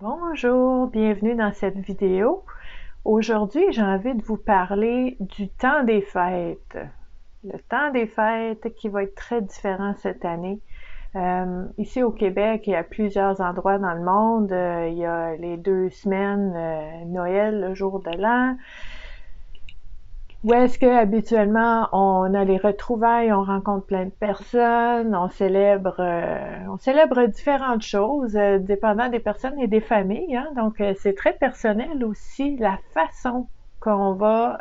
Bonjour, bienvenue dans cette vidéo. Aujourd'hui, j'ai envie de vous parler du temps des fêtes. Le temps des fêtes qui va être très différent cette année. Ici au Québec, il y a plusieurs endroits dans le monde. Il y a les 2 semaines Noël, le jour de l'an. Où est-ce que habituellement on a les retrouvailles, on rencontre plein de personnes, on célèbre différentes choses, dépendant des personnes et des familles, hein. Donc c'est très personnel aussi la façon qu'on va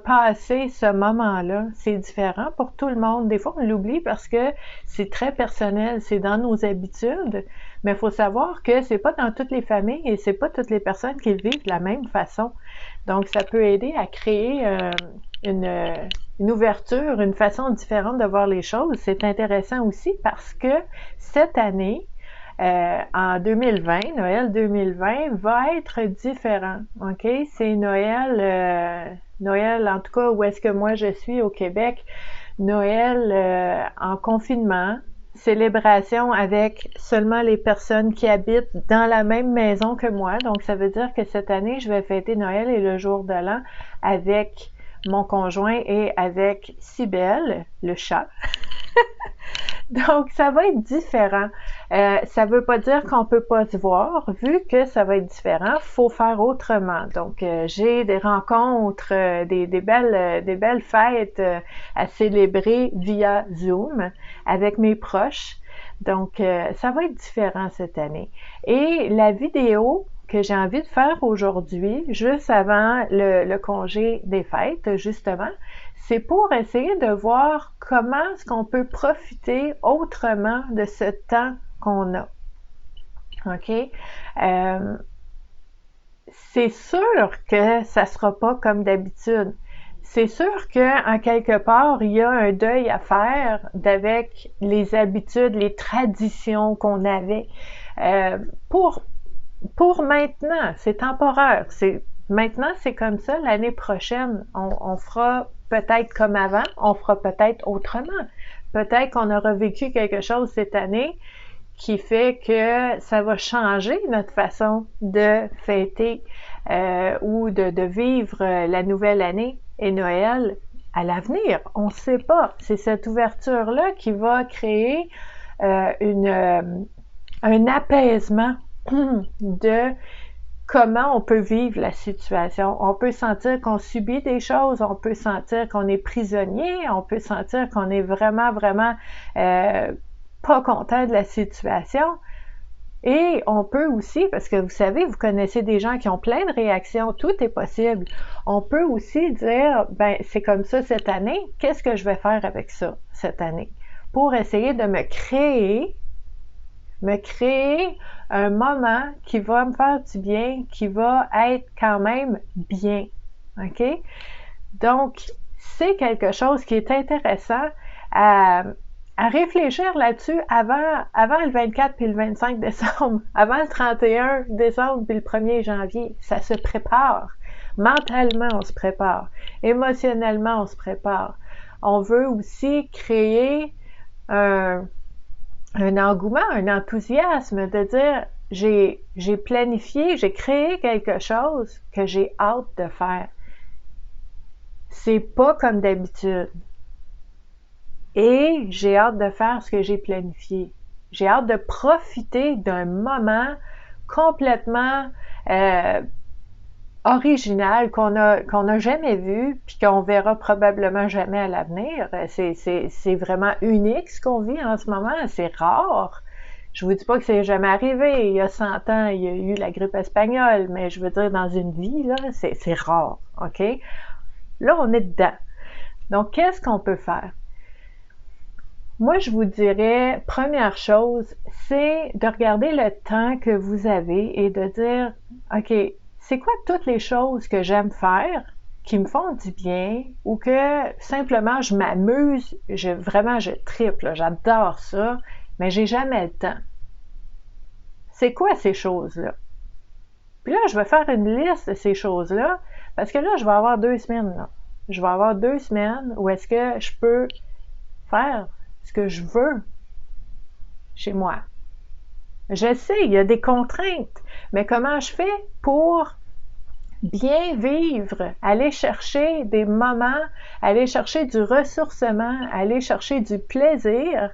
passer ce moment-là. C'est différent pour tout le monde. Des fois on l'oublie parce que c'est très personnel, c'est dans nos habitudes, mais il faut savoir que c'est pas dans toutes les familles et c'est pas toutes les personnes qui le vivent de la même façon. Donc, ça peut aider à créer une ouverture, une façon différente de voir les choses. C'est intéressant aussi parce que cette année, en 2020, Noël 2020 va être différent. OK? C'est Noël, en tout cas, où est-ce que moi je suis au Québec, Noël en confinement, célébration avec seulement les personnes qui habitent dans la même maison que moi. Donc, ça veut dire que cette année, je vais fêter Noël et le jour de l'an avec mon conjoint et avec Cybèle, le chat. Donc, ça va être différent. Ça veut pas dire qu'on peut pas se voir. Vu que ça va être différent, faut faire autrement. Donc, j'ai des rencontres, des belles fêtes à célébrer via Zoom avec mes proches. Donc, ça va être différent cette année. Et la vidéo que j'ai envie de faire aujourd'hui, juste avant le congé des fêtes, justement, c'est pour essayer de voir comment est-ce qu'on peut profiter autrement de ce temps qu'on a. OK? C'est sûr que ça sera pas comme d'habitude. C'est sûr qu'en quelque part, il y a un deuil à faire d'avec les habitudes, les traditions qu'on avait. Euh, pour, pour maintenant, c'est temporaire. Maintenant, c'est comme ça. L'année prochaine, on fera peut-être comme avant, on fera peut-être autrement. Peut-être qu'on aura vécu quelque chose cette année qui fait que ça va changer notre façon de fêter ou de vivre la nouvelle année et Noël à l'avenir. On ne sait pas. C'est cette ouverture-là qui va créer un apaisement de comment on peut vivre la situation. On peut sentir qu'on subit des choses, on peut sentir qu'on est prisonnier, on peut sentir qu'on est vraiment, vraiment pas content de la situation. Et on peut aussi, parce que vous savez, vous connaissez des gens qui ont plein de réactions, tout est possible. On peut aussi dire, ben c'est comme ça cette année, qu'est-ce que je vais faire avec ça cette année? Pour essayer de me créer un moment qui va me faire du bien, qui va être quand même bien. OK? Donc, c'est quelque chose qui est intéressant à réfléchir là-dessus avant le 24 puis le 25 décembre, avant le 31 décembre puis le 1er janvier. Ça se prépare. Mentalement, on se prépare. Émotionnellement, on se prépare. On veut aussi créer un engouement, un enthousiasme de dire j'ai planifié, j'ai créé quelque chose que j'ai hâte de faire. C'est pas comme d'habitude. Et j'ai hâte de faire ce que j'ai planifié. J'ai hâte de profiter d'un moment complètement original qu'on a jamais vu puis qu'on verra probablement jamais à l'avenir. C'est vraiment unique ce qu'on vit en ce moment, c'est rare. Je vous dis pas que c'est jamais arrivé. Il y a 100 ans, il y a eu la grippe espagnole, mais je veux dire dans une vie là, c'est rare, OK? Là, on est dedans. Donc qu'est-ce qu'on peut faire? Moi, je vous dirais, première chose, c'est de regarder le temps que vous avez et de dire, OK, c'est quoi toutes les choses que j'aime faire, qui me font du bien, ou que simplement je m'amuse, vraiment je tripe, j'adore ça, mais j'ai jamais le temps. C'est quoi ces choses-là? Puis là, je vais faire une liste de ces choses-là, parce que là, je vais avoir 2 semaines, là. Je vais avoir 2 semaines où est-ce que je peux faire ce que je veux chez moi. Je sais, il y a des contraintes, mais comment je fais pour bien vivre, aller chercher des moments, aller chercher du ressourcement, aller chercher du plaisir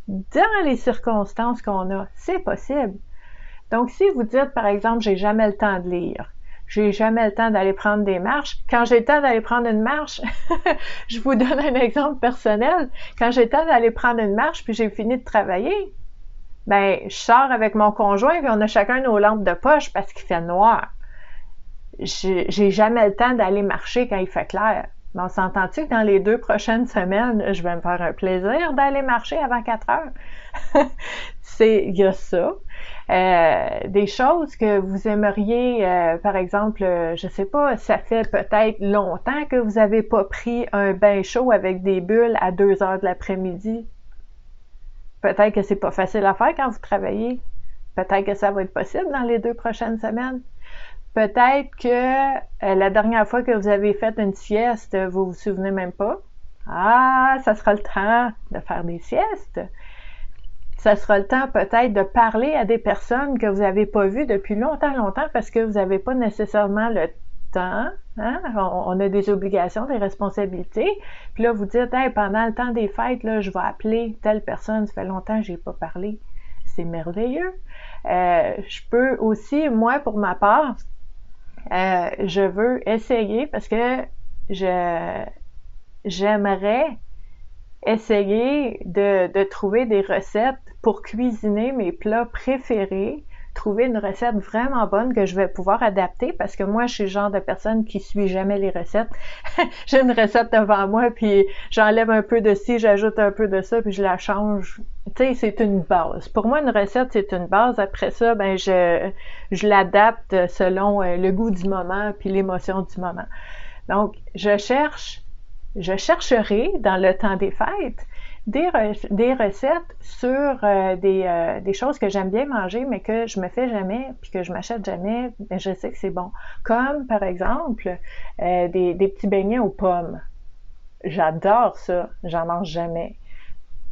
dans les circonstances qu'on a? C'est possible. Donc, si vous dites, par exemple, j'ai jamais le temps de lire, j'ai jamais le temps d'aller prendre des marches. Quand j'ai le temps d'aller prendre une marche, je vous donne un exemple personnel. Quand j'ai le temps d'aller prendre une marche puis j'ai fini de travailler, ben, je sors avec mon conjoint puis on a chacun nos lampes de poche parce qu'il fait noir. J'ai jamais le temps d'aller marcher quand il fait clair. Mais on s'entend-tu que dans les 2 prochaines semaines, je vais me faire un plaisir d'aller marcher avant 4 heures? Il y a ça. Des choses que vous aimeriez, par exemple, je sais pas, ça fait peut-être longtemps que vous n'avez pas pris un bain chaud avec des bulles à 2 heures de l'après-midi. Peut-être que c'est pas facile à faire quand vous travaillez. Peut-être que ça va être possible dans les 2 prochaines semaines. Peut-être que la dernière fois que vous avez fait une sieste, vous vous souvenez même pas. Ah, ça sera le temps de faire des siestes. Ça sera le temps peut-être de parler à des personnes que vous n'avez pas vues depuis longtemps parce que vous n'avez pas nécessairement le temps. Hein? On a des obligations, des responsabilités. Puis là, vous dites, hey, pendant le temps des fêtes, là, je vais appeler telle personne. Ça fait longtemps que je n'ai pas parlé. C'est merveilleux. Je peux aussi, moi, pour ma part, je veux essayer parce que j'aimerais essayer de trouver des recettes pour cuisiner mes plats préférés, trouver une recette vraiment bonne que je vais pouvoir adapter parce que moi, je suis le genre de personne qui suit jamais les recettes. J'ai une recette devant moi, puis j'enlève un peu de ci, j'ajoute un peu de ça, puis je la change. Tu sais, c'est une base. Pour moi, une recette, c'est une base. Après ça, ben je l'adapte selon le goût du moment puis l'émotion du moment. Donc, je chercherai dans le temps des fêtes des recettes sur des choses que j'aime bien manger, mais que je me fais jamais, puis que je m'achète jamais, mais je sais que c'est bon. Comme, par exemple, des petits beignets aux pommes. J'adore ça, j'en mange jamais.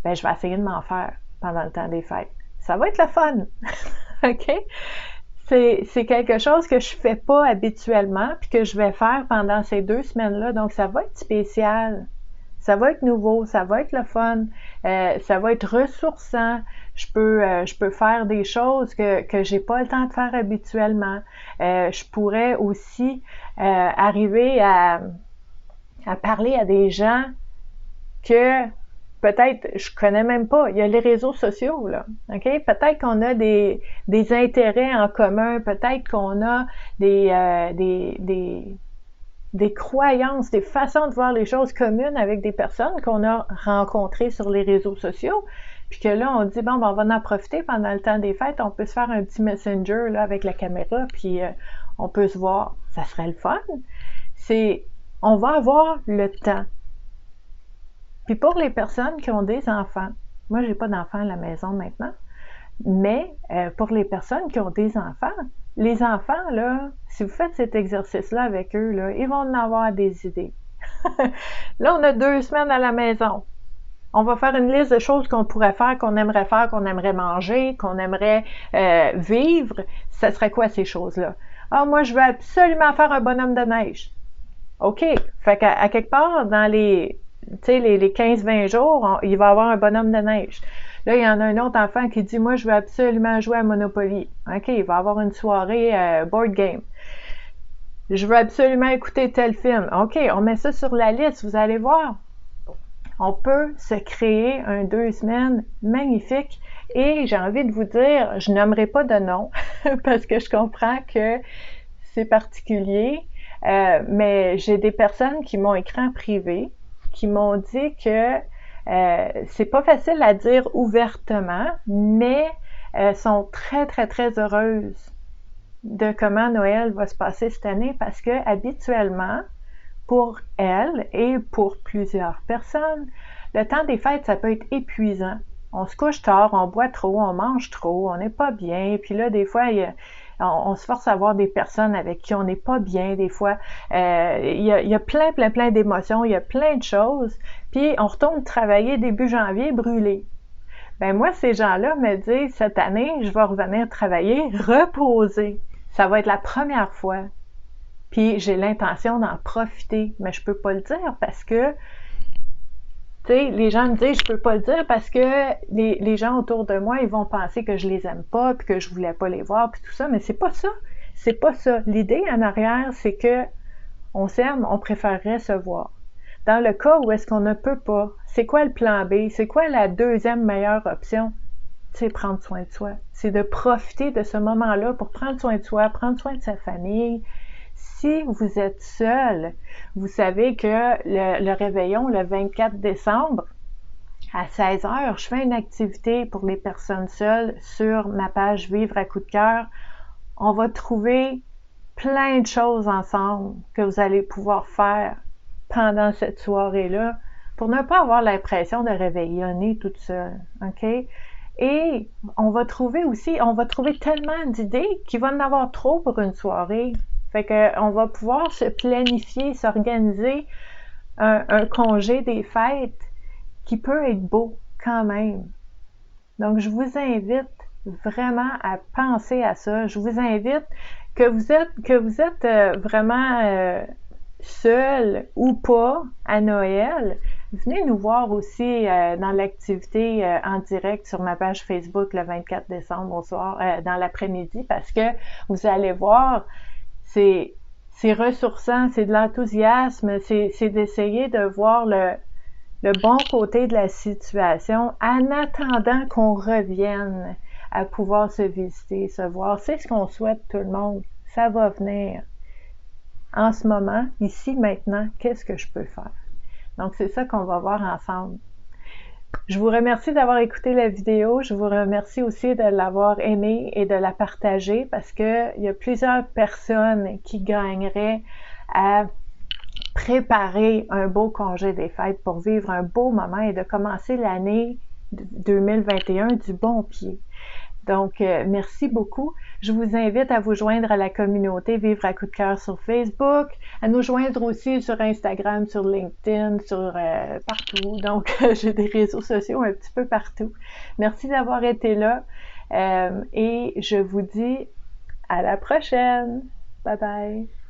Ben, je vais essayer de m'en faire pendant le temps des fêtes. Ça va être le fun! OK? C'est quelque chose que je fais pas habituellement puis que je vais faire pendant ces 2 semaines-là. Donc, ça va être spécial. Ça va être nouveau, ça va être le fun, ça va être ressourçant. Je peux faire des choses que j'ai pas le temps de faire habituellement. Je pourrais aussi arriver à parler à des gens que peut-être je connais même pas. Il y a les réseaux sociaux, là. OK? Peut-être qu'on a des intérêts en commun, peut-être qu'on a des croyances, des façons de voir les choses communes avec des personnes qu'on a rencontrées sur les réseaux sociaux. Puis que là, on dit, bon, ben, on va en profiter pendant le temps des fêtes, on peut se faire un petit messenger là, avec la caméra, puis on peut se voir. Ça serait le fun. On va avoir le temps. Puis pour les personnes qui ont des enfants, moi, j'ai pas d'enfants à la maison maintenant, mais pour les personnes qui ont des enfants, les enfants, là, si vous faites cet exercice-là avec eux, là, ils vont en avoir des idées. Là, on a 2 semaines à la maison. On va faire une liste de choses qu'on pourrait faire, qu'on aimerait manger, qu'on aimerait vivre. Ça serait quoi ces choses-là? Ah, moi, je veux absolument faire un bonhomme de neige. OK. Fait qu'à quelque part, dans les 15-20 jours, il va y avoir un bonhomme de neige. Là, il y en a un autre enfant qui dit, moi, je veux absolument jouer à Monopoly. OK, il va y avoir une soirée board game. Je veux absolument écouter tel film. OK, on met ça sur la liste, vous allez voir. On peut se créer un 2 semaines magnifique et j'ai envie de vous dire, je nommerai pas de nom parce que je comprends que c'est particulier, mais j'ai des personnes qui m'ont écrit en privé, qui m'ont dit que c'est pas facile à dire ouvertement, mais sont très, très, très heureuses de comment Noël va se passer cette année parce que habituellement, pour elles et pour plusieurs personnes, le temps des fêtes, ça peut être épuisant. On se couche tard, on boit trop, on mange trop, on n'est pas bien. Puis là, des fois, on se force à voir des personnes avec qui on n'est pas bien. Des fois, il y a plein d'émotions, il y a plein de choses. Puis on retourne travailler début janvier brûlé. Ben moi, ces gens-là me disent, cette année, je vais revenir travailler reposer. Ça va être la première fois. Puis j'ai l'intention d'en profiter, mais je peux pas le dire parce que, tu sais, les gens me disent, je peux pas le dire parce que les gens autour de moi, ils vont penser que je les aime pas, puis que je voulais pas les voir, puis tout ça, mais c'est pas ça. C'est pas ça. L'idée en arrière, c'est que on s'aime, on préférerait se voir. Dans le cas où est-ce qu'on ne peut pas, c'est quoi le plan B? C'est quoi la deuxième meilleure option? C'est prendre soin de soi. C'est de profiter de ce moment-là pour prendre soin de soi, prendre soin de sa famille. Si vous êtes seul, vous savez que le réveillon, le 24 décembre, à 16 heures, je fais une activité pour les personnes seules sur ma page Vivre à coup de cœur. On va trouver plein de choses ensemble que vous allez pouvoir faire pendant cette soirée-là pour ne pas avoir l'impression de réveillonner toute seule, OK? Et on va trouver tellement d'idées qu'il va en avoir trop pour une soirée. Fait que on va pouvoir se planifier, s'organiser un congé des fêtes qui peut être beau quand même. Donc, je vous invite vraiment à penser à ça. Je vous invite que vous êtes vraiment seul ou pas à Noël. Venez nous voir aussi dans l'activité en direct sur ma page Facebook le 24 décembre au soir, dans l'après-midi, parce que vous allez voir, c'est ressourçant, c'est de l'enthousiasme, c'est d'essayer de voir le bon côté de la situation en attendant qu'on revienne à pouvoir se visiter, se voir. C'est ce qu'on souhaite tout le monde. Ça va venir. En ce moment, ici, maintenant, qu'est-ce que je peux faire? Donc, c'est ça qu'on va voir ensemble. Je vous remercie d'avoir écouté la vidéo. Je vous remercie aussi de l'avoir aimée et de la partager parce qu'il y a plusieurs personnes qui gagneraient à préparer un beau congé des fêtes pour vivre un beau moment et de commencer l'année 2021 du bon pied. Donc, merci beaucoup. Je vous invite à vous joindre à la communauté Vivre à coup de cœur sur Facebook, à nous joindre aussi sur Instagram, sur LinkedIn, sur partout. Donc, j'ai des réseaux sociaux un petit peu partout. Merci d'avoir été là et je vous dis à la prochaine. Bye bye.